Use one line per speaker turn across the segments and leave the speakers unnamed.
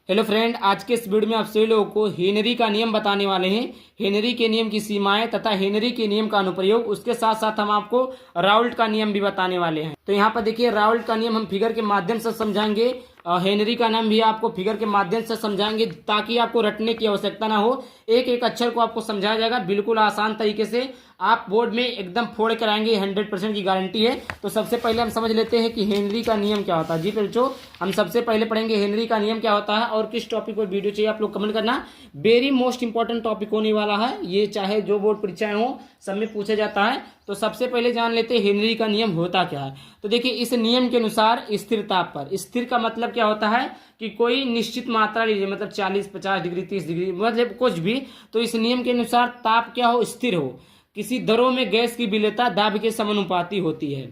Hello friend, आज के इस वीडियो में आप सभी लोगों को हेनरी का नियम बताने वाले हैं। हेनरी के नियम की सीमाएं तथा हेनरी के नियम का अनुप्रयोग, उसके साथ साथ हम आपको राउल्ट का नियम भी बताने वाले हैं। तो यहाँ पर देखिए, राउल्ट का नियम हम फिगर के माध्यम से समझाएंगे, हेनरी का नाम भी आपको फिगर के माध्यम से समझाएंगे ताकि आपको रटने की आवश्यकता ना हो। एक एक अक्षर को आपको समझाया जाएगा बिल्कुल आसान तरीके से, आप बोर्ड में एकदम फोड़ कर आएंगे, 100% की गारंटी है। तो सबसे पहले हम समझ लेते हैं कि हेनरी का नियम क्या होता है। जी बच्चों, हम सबसे पहले पढ़ेंगे हेनरी का नियम क्या होता है और किस टॉपिक पर वीडियो चाहिए आप लोग कमेंट करना। वेरी मोस्ट इंपॉर्टेंट टॉपिक होने वाला है ये, चाहे जो बोर्ड परीक्षाएं हो सब में पूछा जाता है। तो सबसे पहले जान लेते हैं हेनरी का नियम होता क्या है। तो देखिए, इस नियम के अनुसार स्थिर ताप पर, स्थिर का मतलब क्या होता है कि कोई निश्चित मात्रा लीजिए, मतलब 40, 50 डिग्री, 30 डिग्री, मतलब कुछ भी। तो इस नियम के अनुसार ताप क्या हो, स्थिर हो। किसी दरों में गैस की विलेयता दाब के समानुपाती होती है।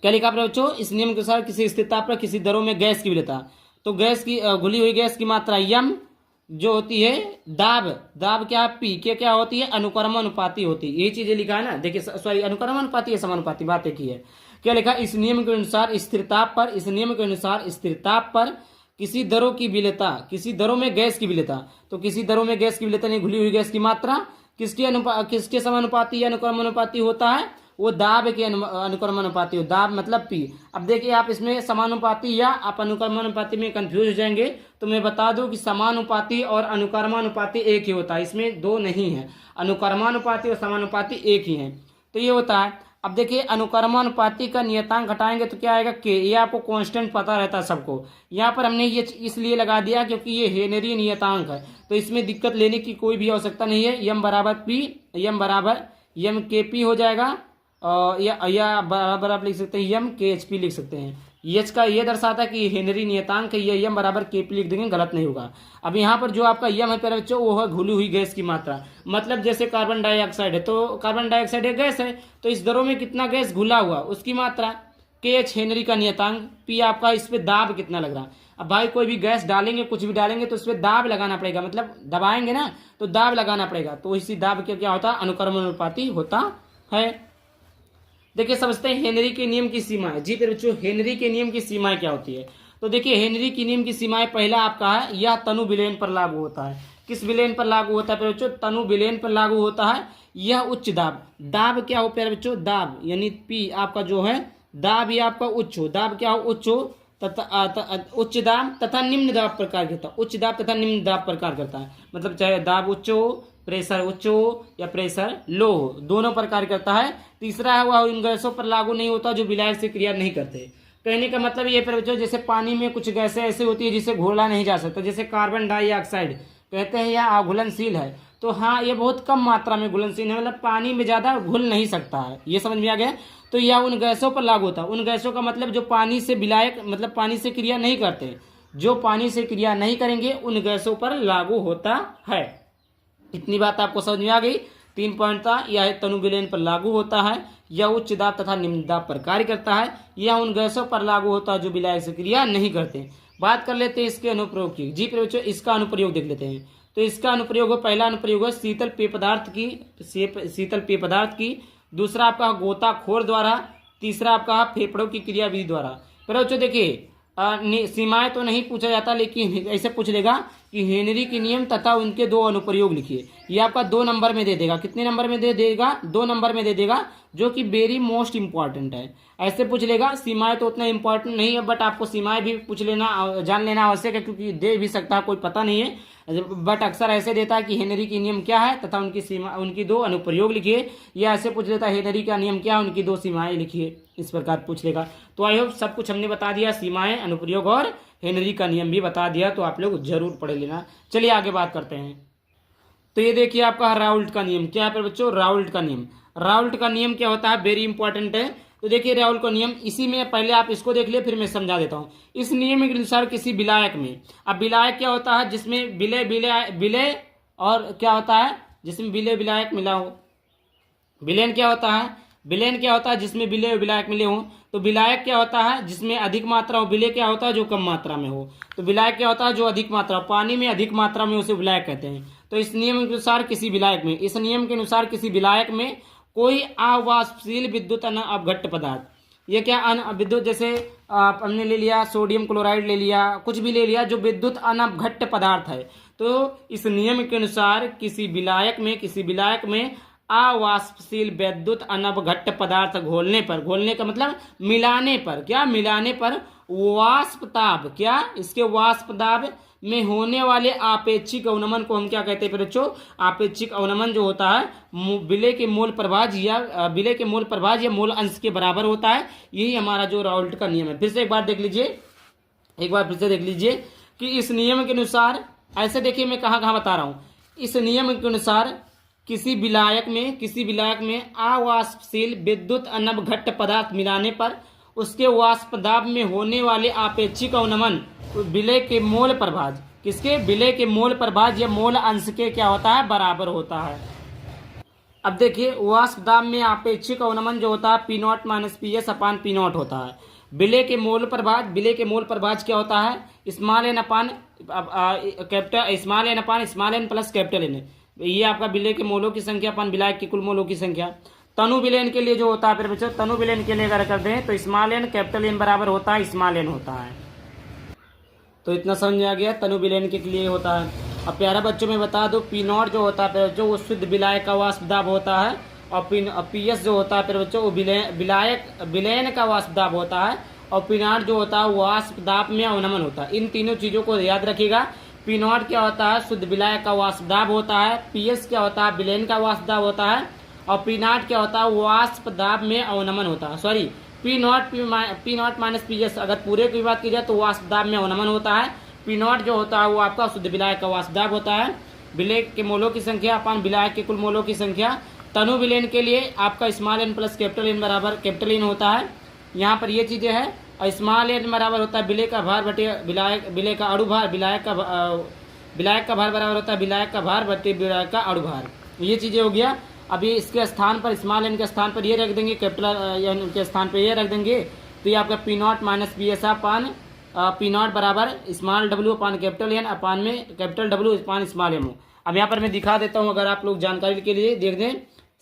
क्या लिखा आपने बच्चों, इस नियम के अनुसार किसी स्थिर ताप पर किसी दरों में गैस की विलेयता, तो गैस की घुली हुई गैस की मात्रा यम जो होती है, दाब क्या पी के क्या होती है, अनुक्रमानुपाती होती है। यही चीजें लिखा है ना, देखिए सॉरी, अनुक्रमानुपाती है, समानुपाती, बात एक ही है। क्या लिखा, इस नियम के अनुसार स्थिर ताप पर, इस नियम के अनुसार स्थिर ताप पर किसी दरों की विलेयता, किसी दरों में गैस की विलेयता, तो किसी दरों में गैस की विलेयता नहीं, घुली हुई गैस की मात्रा किसके समानुपाती या अनुक्रमानुपाती होता है, वो दाब के अनुक्रमानुपाती हो। दाब मतलब पी। अब देखिए, आप इसमें समानुपाती या आप अनुक्रमानुपाती में कंफ्यूज हो जाएंगे, तो मैं बता दूं कि समानुपाती और अनुक्रमानुपाती एक ही होता है, इसमें दो नहीं है। अनुक्रमानुपाती और समानुपाती एक ही है। तो ये होता है। अब देखिए, अनुक्रमानुपाती का नियतांक घटाएंगे तो क्या आएगा, के। ये आपको कांस्टेंट पता रहता है सबको। यहाँ पर हमने ये इसलिए लगा दिया क्योंकि ये हेनरी नियतांक है, तो इसमें दिक्कत लेने की कोई भी आवश्यकता नहीं है। यम बराबर पी, यम बराबर यम के पी हो जाएगा, या बराबर आप लिख सकते हैं यम के एच पी लिख सकते हैं। एच का ये दर्शाता है कि हेनरी नियतांक है, ये यम बराबर के पी लिख देंगे, गलत नहीं होगा। अब यहाँ पर जो आपका यम है प्यारे बच्चों, वो है घुली हुई गैस की मात्रा। मतलब जैसे कार्बन डाइऑक्साइड है, तो कार्बन डाइऑक्साइड एक गैस है, तो इस दरों में कितना गैस घुला हुआ उसकी मात्रा। के एच हेनरी का नियतांक, पी आपका इस पे दाब कितना लग रहा। अब भाई कोई भी गैस डालेंगे, कुछ भी डालेंगे, तो इस पे दाब लगाना पड़ेगा, मतलब दबाएंगे ना तो दाब लगाना पड़ेगा। तो इसी दाब के क्या होता है, अनुक्रमानुपाती होता है। देखिए, समझते हैं हेनरी के नियम की सीमाएं। जी फिर बच्चों, हेनरी के नियम की सीमाएं क्या होती है। तो देखिए, हेनरी के नियम की सीमाएं, पहला आपका है, यह तनु विलयन पर लागू होता है। किस विलयन पर लागू होता है प्यारे बच्चों, तनु विलयन पर लागू होता है। यह उच्च दाब, दाब क्या हो प्यारे बच्चों, दाब यानी पी आपका जो है, दाब ये आपका उच्च हो। दाब क्या हो, उच्च हो तथा उच्च दाब तथा निम्न दाब प्रकार करता है। उच्च दाब तथा निम्न दाब प्रकार करता है, मतलब चाहे दाब उच्च हो, प्रेशर उच्च हो या प्रेशर लो हो, दोनों प्रकार करता है। तीसरा है, वह उन गैसों पर लागू नहीं होता जो विलायक से क्रिया नहीं करते। कहने का मतलब ये प्यारे बच्चों, जैसे पानी में कुछ गैसें ऐसी होती है जिसे घोला नहीं जा सकता, जैसे कार्बन डाइऑक्साइड कहते हैं यह अघुलनशील है। तो हाँ, ये बहुत कम मात्रा में घुलनशील है, मतलब पानी में ज्यादा घुल नहीं सकता है, ये समझ में आ गया। तो यह उन गैसों पर लागू होता है। उन गैसों का मतलब जो पानी से विलायक, मतलब पानी से क्रिया नहीं करते, जो पानी से क्रिया नहीं करेंगे उन गैसों पर लागू होता है। इतनी बात आपको समझ में आ गई। 3 पॉइंट था, यह तनु विलयन पर लागू होता है, यह उच्च दाब तथा निम्न दाब पर कार्य करता है, यह उन गैसों पर लागू होता है जो विलायक से क्रिया नहीं करते। बात कर लेते हैं इसके अनुप्रयोग की। जी बच्चों, इसका अनुप्रयोग देख लेते हैं। तो इसका अनुप्रयोग है, पहला अनुप्रयोग है शीतल पेय पदार्थ की, शीतल पेय पदार्थ की। दूसरा आपका गोताखोर द्वारा। तीसरा आपका फेफड़ों की क्रिया विधि द्वारा। पर बच्चों देखिए, सीमाएं तो नहीं पूछा जाता, लेकिन ऐसे पूछ लेगा कि हेनरी के नियम तथा उनके दो अनुप्रयोग लिखिए। ये आपका 2 नंबर में दे देगा। कितने नंबर में दे देगा, 2 नंबर में दे देगा, जो कि वेरी मोस्ट इंपॉर्टेंट है। ऐसे पूछ लेगा। सीमाएं तो उतना इंपॉर्टेंट नहीं है, बट आपको सीमाएं भी पूछ लेना, जान लेना आवश्यक है, क्योंकि दे भी सकता है, कोई पता नहीं है। बट अक्सर ऐसे देता है कि हेनरी की नियम क्या है तथा उनकी सीमा, उनकी 2 अनुप्रयोग लिखिए। या ऐसे पूछ लेता है हेनरी का नियम क्या है, उनकी 2 सीमाएं लिखिए, इस प्रकार पूछ लेगा। तो आई होप सब कुछ हमने बता दिया, सीमाएं, अनुप्रयोग और हेनरी का नियम भी बता दिया, तो आप लोग जरूर पढ़ लेना। चलिए आगे बात करते हैं। तो ये देखिए आपका राउल्ट का नियम क्या है बच्चों, राउल्ट का नियम। राउल्ट का नियम क्या होता है, वेरी इंपॉर्टेंट है। तो देखिए, राउल्ट का नियम, इसी में पहले आप इसको देख लिए, फिर मैं समझा देता हूँ। इस नियम के अनुसार किसी विलायक में, अब विलायक क्या होता है, जिसमें विलय और क्या होता है, जिसमें विलय विलायक मिला हो। विलयन क्या होता है, विलयन क्या होता है, जिसमें विलय और विलायक मिले हों। तो विलायक क्या होता है, जिसमें अधिक मात्रा हो। विलय क्या होता है, जो कम मात्रा में हो। तो विलायक क्या होता है, जो अधिक मात्रा, पानी में अधिक मात्रा में, उसे विलायक कहते हैं। तो इस नियम के अनुसार किसी विलायक में, इस नियम के अनुसार किसी विलायक में कोई अवाष्पशील विद्युत अपघट्य पदार्थ, ये क्या विद्युत, जैसे हमने ले लिया सोडियम क्लोराइड ले लिया, कुछ भी ले लिया जो विद्युत अनवघट्ट पदार्थ है। तो इस नियम के अनुसार किसी विलायक में अवाष्पशील विद्युत अनवघट्ट पदार्थ घोलने का मतलब मिलाने पर वाष्प दाब, इसके वाष्प दाब में होने वाले आपेक्षिक अवनमन को हम क्या कहते हैं बच्चों? आपेक्षिक अवनमन जो होता है विलेय के मोल प्रभाज या मोल अंश के बराबर होता है। यही हमारा जो राउल्ट का नियम है। फिर से एक बार देख लीजिए कि इस नियम के अनुसार, ऐसे देखिए मैं कहाँ बता रहा हूँ। इस नियम के अनुसार किसी विलायक में अवाष्पशील विद्युत अनवघट्ट पदार्थ मिलाने पर उसके वाष्प दाब में होने वाले आपेक्षिक अवनमन विलेय के मोल प्रभाज, विलेय के मोल प्रभाज या मोल अंश के क्या होता है? बराबर होता है। अब देखिए वाष्प दाब में आपेक्षिक अवनमन जो होता है P naught minus P S upon P naught होता है। विलेय के मोल प्रभाज क्या होता है? Small N upon small N plus capital N. ये आपका विलेय के मोलों की संख्या अपान विलायक की कुल मोलों की संख्या। तनु विलयन के लिए जो होता है फिर बच्चों, तनु विलयन के लिए अगर कर दें तो स्मॉल एन कैपिटल एन बराबर होता है स्मॉल एन होता है। तो इतना समझ आ गया तनु विलयन के लिए होता है। अब प्यारा बच्चों में बता दो पी नॉट जो होता है फिर बच्चों वो शुद्ध विलायक का वाष्प दाब होता है, और पी एस जो होता है फिर बच्चों वो विलयन का वाष्प दाब होता है, और पी नॉट जो होता है वाष्प दाब में अवनमन होता है। इन तीनों चीजों को याद रखिएगा। पी नॉट क्या होता है? शुद्ध विलायक का वाष्प दाब होता है। पी एस क्या होता है? विलयन का वाष्प दाब होता है। और पी नॉट क्या होता है? वाष्प दाब में अवनमन होता है। Sorry, P naught minus P S अगर पूरे की बात की जाए तो वाष्प दाब में अवनमन होता है। पी नॉट जो होता है वो आपका शुद्ध विलायक का वाष्प दाब होता है। विलेय के मोलों की संख्या अपान विलायक के कुल मोलों की संख्या। तनु विलयन के लिए आपका small N plus capital N बराबर कैपिटल एन होता है। यहाँ पर ये चीजें हैं। और स्मॉल एन बराबर होता है विलेय का भार बटे विलेय का अणु भार, विलायक का भार बराबर होता है विलायक का भार बटे विलायक का अणु भार। ये चीजें हो गया। अभी इसके स्थान पर स्मॉल एन के स्थान पर ये रख देंगे, कैपिटल एन के स्थान पर ये रख देंगे। तो ये आपका P naught minus P S upon P naught बराबर small W upon capital N upon में capital W upon small M. अब यहाँ पर मैं दिखा देता हूँ, अगर आप लोग जानकारी के लिए देख दें।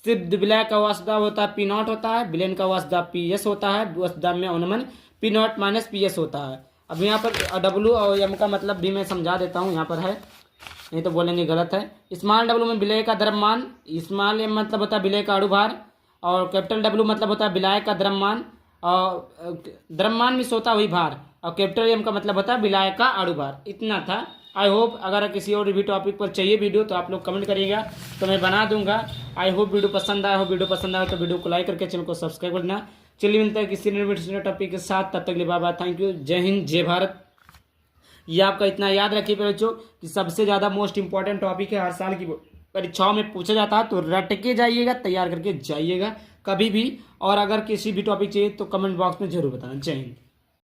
सिर्फ विलायक का वाष्प दाब होता है पी नॉट होता है, विलयन का वाष्प दाब पी एस होता है, वाष्प दाब में अवनमन P naught minus P S होता है। अब यहाँ पर डब्ल्यू और एम का मतलब भी मैं समझा देता हूँ, यहाँ पर है, नहीं तो बोलेंगे गलत है। स्मॉल डब्ल्यू में विलेय का द्रव्यमान, स्मॉल एम मतलब होता है विलेय का अणु भार, और कैपिटल डब्ल्यू मतलब होता है विलायक का द्रव्यमान, और द्रव्यमान में होता वही भार, और कैपिटल एम का मतलब होता है विलायक का अणु भार। इतना था। आई होप अगर किसी और भी टॉपिक पर चाहिए वीडियो तो आप लोग कमेंट करिएगा तो मैं बना दूंगा। आई होप वीडियो पसंद आया हो। वीडियो पसंद आया तो वीडियो को लाइक करके चैनल को सब्सक्राइब करना। चलिए मिलता है किसी नए टॉपिक के साथ, तब तक के लिए बाय बाय, थैंक यू, जय हिंद जय भारत। ये आपका इतना याद रखिए बच्चों कि सबसे ज़्यादा मोस्ट इंपॉर्टेंट टॉपिक है, हर साल की परीक्षाओं में पूछा जाता है, तो रट के जाइएगा, तैयार करके जाइएगा कभी भी। और अगर किसी भी टॉपिक चाहिए तो कमेंट बॉक्स में जरूर बताना। जय हिंद।